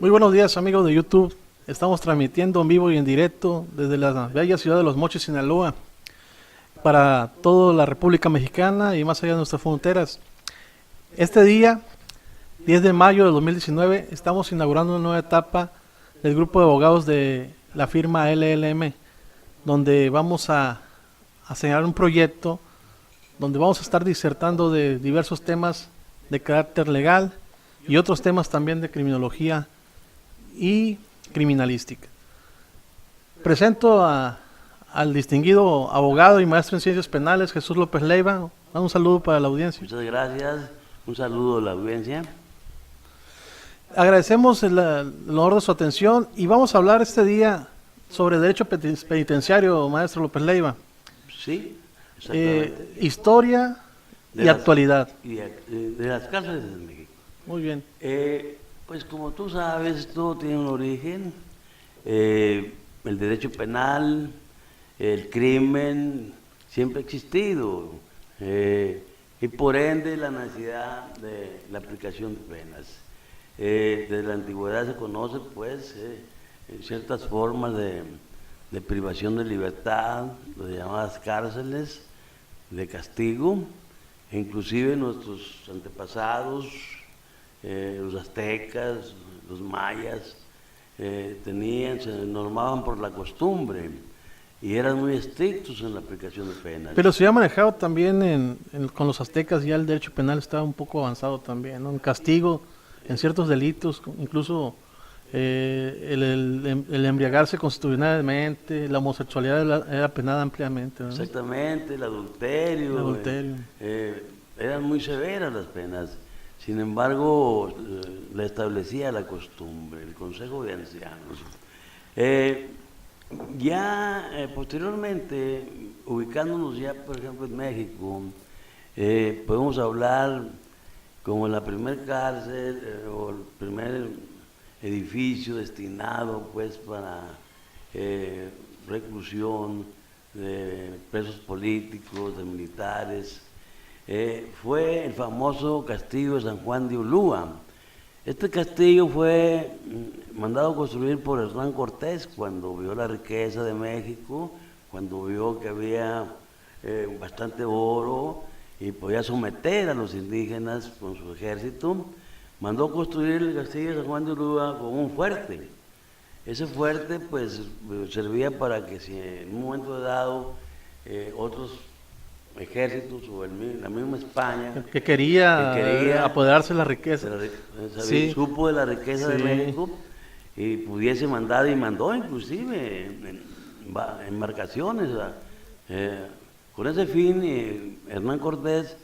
Muy buenos días, amigos de YouTube. Estamos transmitiendo en vivo y en directo desde la bella ciudad de Los Mochis, Sinaloa, para toda la República Mexicana y más allá de nuestras fronteras. Este día, 10 de mayo de 2019, estamos inaugurando una nueva etapa del grupo de abogados de la firma LLM, donde vamos a señalar un proyecto donde vamos a estar disertando de diversos temas de carácter legal y otros temas también de criminología y criminalística. Presento al distinguido abogado y maestro en ciencias penales, Jesús López Leiva. Un saludo para la audiencia. Muchas gracias, un saludo a la audiencia. Agradecemos el honor de su atención y vamos a hablar este día sobre derecho penitenciario, maestro López Leiva. Sí, exactamente. Historia y actualidad. De las cárceles de México. Muy bien. Pues como tú sabes, todo tiene un origen. El derecho penal, el crimen, siempre ha existido. Y por ende la necesidad de la aplicación de penas. Desde la antigüedad se conoce pues ciertas formas de privación de libertad, las llamadas cárceles de castigo, e inclusive nuestros antepasados, los aztecas, los mayas, se normaban por la costumbre y eran muy estrictos en la aplicación de penas. Pero se ha manejado también con los aztecas, ya el derecho penal estaba un poco avanzado también, ¿no? En castigo, en ciertos delitos, incluso el embriagarse constitucionalmente, la homosexualidad era penada ampliamente, ¿no? Exactamente, el adulterio. Eran muy severas las penas. Sin embargo, la establecía la costumbre, el Consejo de Ancianos. Posteriormente, ubicándonos ya, por ejemplo, en México, podemos hablar como la primer cárcel o el primer edificio destinado pues para reclusión de presos políticos, de militares, fue el famoso castillo de San Juan de Ulúa. Este castillo fue mandado construir por Hernán Cortés cuando vio la riqueza de México, cuando vio que había bastante oro y podía someter a los indígenas con su ejército. Mandó construir el castillo de San Juan de Ulúa con un fuerte. Ese fuerte pues servía para que si en un momento dado otros ejércitos o la misma España que quería apoderarse de la riqueza, sí, supo de la riqueza de México y pudiese mandar, y mandó inclusive embarcaciones con ese fin. Hernán Cortés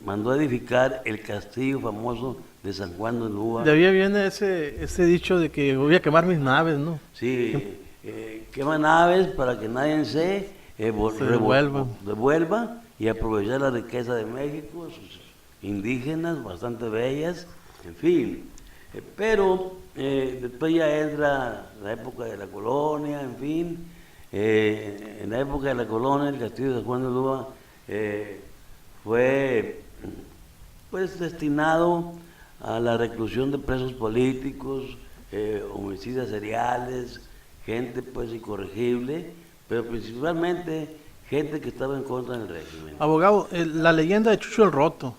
mandó edificar el castillo famoso de San Juan de Ulúa. De ahí viene ese dicho de que voy a quemar mis naves, ¿no? Sí, quema naves para que nadie se devuelva y aprovechar la riqueza de México, sus indígenas bastante bellas, en fin. Pero después ya entra la época de la colonia, en fin. En la época de la colonia, el castillo de San Juan de Ulúa fue pues destinado a la reclusión de presos políticos, homicidas seriales, gente pues incorregible, pero principalmente gente que estaba en contra del régimen. Abogado, la leyenda de Chucho el Roto,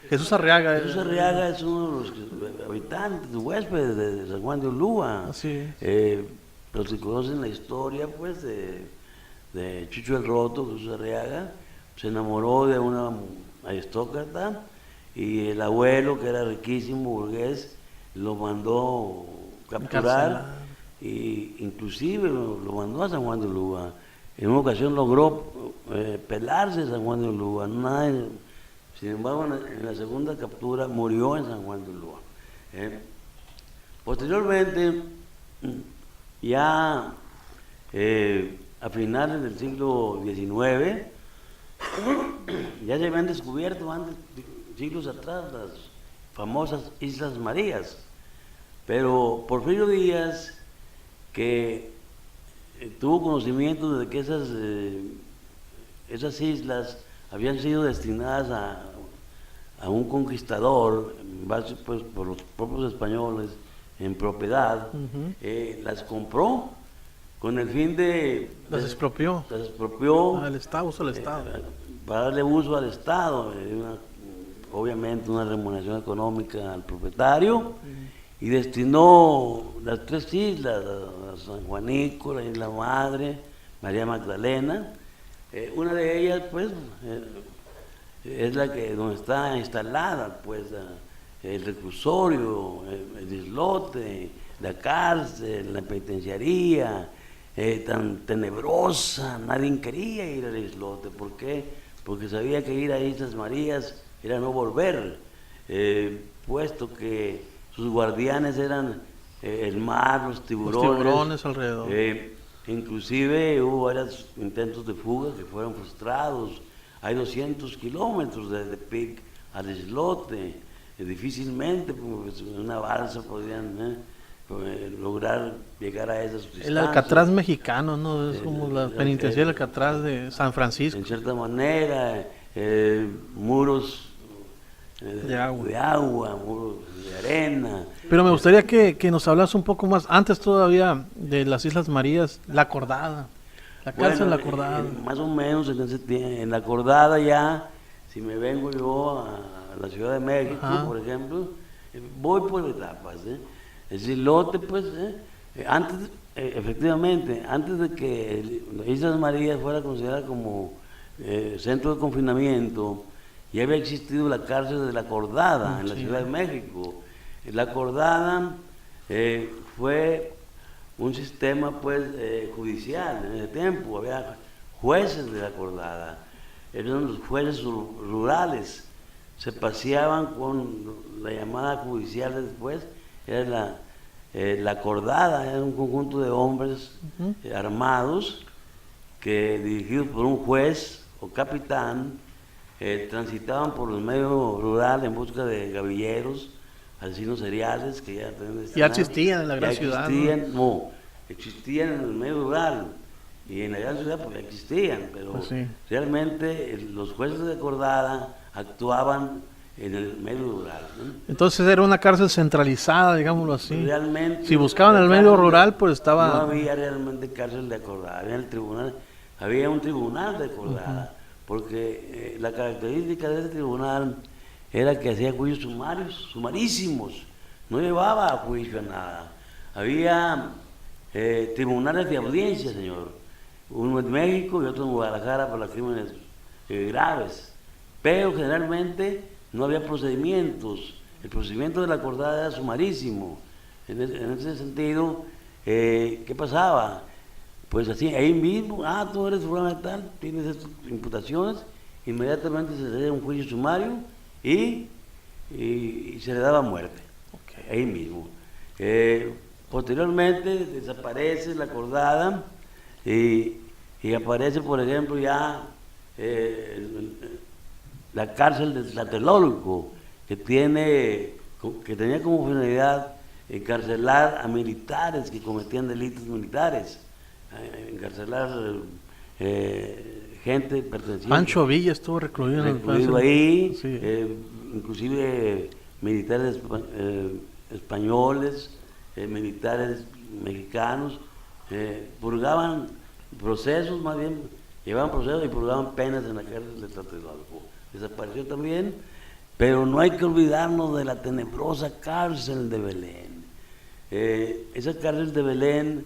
Jesús Arriaga. Jesús Arriaga es uno de los habitantes, huéspedes de San Juan de Ulúa. Así Los que conocen la historia pues de Chucho el Roto, Jesús Arriaga, se enamoró de una aristócrata y el abuelo, que era riquísimo, burgués, lo mandó capturar e inclusive lo mandó a San Juan de Ulúa. En una ocasión logró pelarse San Juan de Ulúa. Sin embargo, en la segunda captura murió en San Juan de Ulúa. Posteriormente, ya a finales del siglo XIX, ya se habían descubierto antes, siglos atrás, las famosas Islas Marías. Pero Porfirio Díaz, que tuvo conocimiento de que esas islas habían sido destinadas a un conquistador, en base pues por los propios españoles, en propiedad, las compró con el fin de... Las expropió. Las expropió. Al Estado, uso al Estado. Para darle uso al Estado, obviamente una remuneración económica al propietario, y destinó las 3 islas, a San Juanico, la Isla Madre, María Magdalena. Una de ellas, pues, es la que donde está instalada, pues, el reclusorio, el islote, la cárcel, la penitenciaría, tan tenebrosa. Nadie quería ir al islote. ¿Por qué? Porque sabía que ir a Islas Marías era no volver, puesto que sus guardianes eran el mar, los tiburones. Los tiburones alrededor. Inclusive hubo varios intentos de fuga que fueron frustrados. Hay 200 kilómetros desde Pic al islote. Difícilmente pues, una balsa podrían lograr llegar a esas distancias. El Alcatraz mexicano, ¿no? Es como la penitenciaria del Alcatraz de San Francisco. En cierta manera, muros de agua, muros de arena. Pero me gustaría que nos hablas un poco más, antes todavía de las Islas Marías, La Acordada, la cárcel La Acordada. Más o menos en La Acordada ya, si me vengo yo a la Ciudad de México, por ejemplo, voy por etapas. El islote, pues, antes, efectivamente, antes de que Islas Marías fuera considerada como centro de confinamiento, ya había existido la cárcel de La Acordada en la Ciudad de México. La Acordada fue un sistema, pues, judicial en ese tiempo. Había jueces de La Acordada, eran los jueces rurales, se paseaban con la llamada judicial después, era la Acordada, era un conjunto de hombres armados que, dirigidos por un juez o capitán, transitaban por los medios rurales en busca de gavilleros, asesinos seriales que ya existían en la gran ciudad. Existían en el medio rural, y en la gran ciudad pues ya existían, pero pues sí. Realmente los jueces de Acordada actuaban en el medio rural, ¿no? Entonces era una cárcel centralizada, digámoslo así. Realmente, si buscaban el medio rural, pues estaba... No había realmente cárcel de Acordada, había un tribunal de Acordada, porque la característica de ese tribunal era que hacía juicios sumarísimos, no llevaba a juicio a nada. Había tribunales de audiencia, señor, uno en México y otro en Guadalajara por los crímenes graves, pero generalmente no había procedimientos. El procedimiento de La Acordada era sumarísimo. En ese sentido, ¿qué pasaba? Pues así, ahí mismo, tú eres fulano de tal, tienes estas imputaciones, inmediatamente se le hacía un juicio sumario y se le daba muerte, ahí mismo. Posteriormente desaparece La Acordada y aparece, por ejemplo, ya la cárcel de Tlatelolco, que tenía como finalidad encarcelar a militares que cometían delitos militares, encarcelar gente perteneciente. Pancho Villa estuvo recluido ahí, sí. Inclusive militares españoles, militares mexicanos, purgaban procesos, más bien, llevaban procesos y purgaban penas en la cárcel de Tlatelolco. Desapareció también, pero no hay que olvidarnos de la tenebrosa cárcel de Belén. Esa cárcel de Belén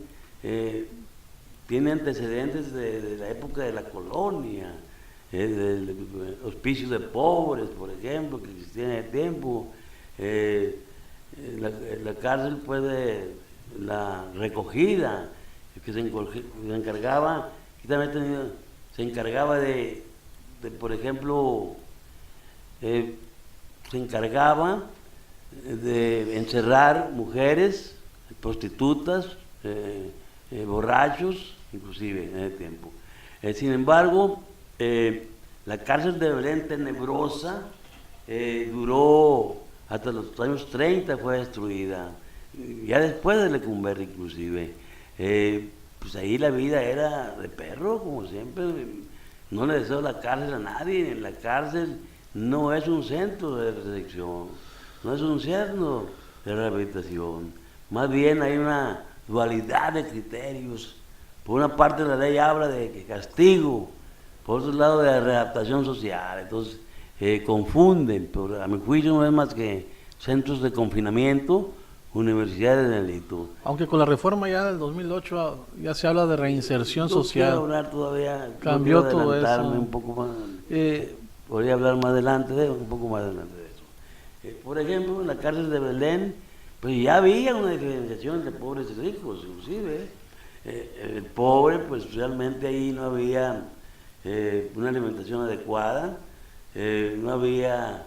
tiene antecedentes de la época de la colonia, del hospicio de pobres, por ejemplo, que existía en el tiempo. La cárcel fue de la recogida, que se encargaba, se encargaba de por ejemplo, se encargaba de encerrar mujeres, prostitutas, borrachos, inclusive en ese tiempo. Sin embargo, la cárcel de Belén tenebrosa duró hasta los años 30, fue destruida, ya después de Lecumberri inclusive. Pues ahí la vida era de perro, como siempre. No le deseo la cárcel a nadie. La cárcel no es un centro de recepción, no es un centro de rehabilitación. Más bien hay una dualidad de criterios. Por una parte la ley habla de que castigo, por otro lado de la readaptación social. Entonces confunden, pero a mi juicio no es más que centros de confinamiento, universidades de delito. Aunque con la reforma ya del 2008 ya se habla de reinserción social. Quiero hablar todavía, Cambió quiero todo adelantarme eso. un poco más. Eh, Podría hablar más adelante un poco más adelante de eso. Por ejemplo, en la cárcel de Belén, pues ya había una diferenciación entre pobres y ricos, inclusive. El pobre, pues realmente ahí no había una alimentación adecuada, no había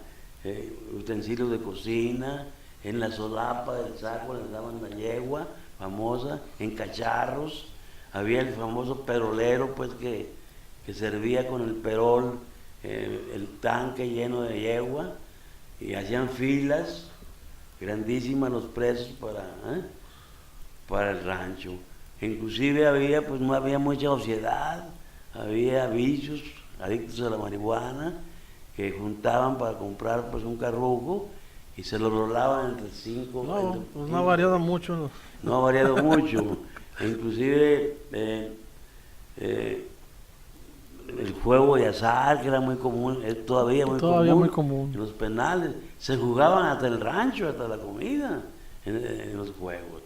utensilios de cocina, en la solapa del saco les daban la yegua famosa, en cacharros, había el famoso perolero, pues que servía con el perol el tanque lleno de yegua, y hacían filas grandísimas los presos para el rancho. Inclusive había, pues no había mucha ociosidad, había vicios, adictos a la marihuana, que juntaban para comprar pues un carrujo y se lo rolaban entre cinco. no, pues no ha variado mucho. No ha variado mucho. Inclusive el juego de azar, que era muy común, es todavía muy común en los penales. Se jugaban hasta el rancho, hasta la comida en los juegos.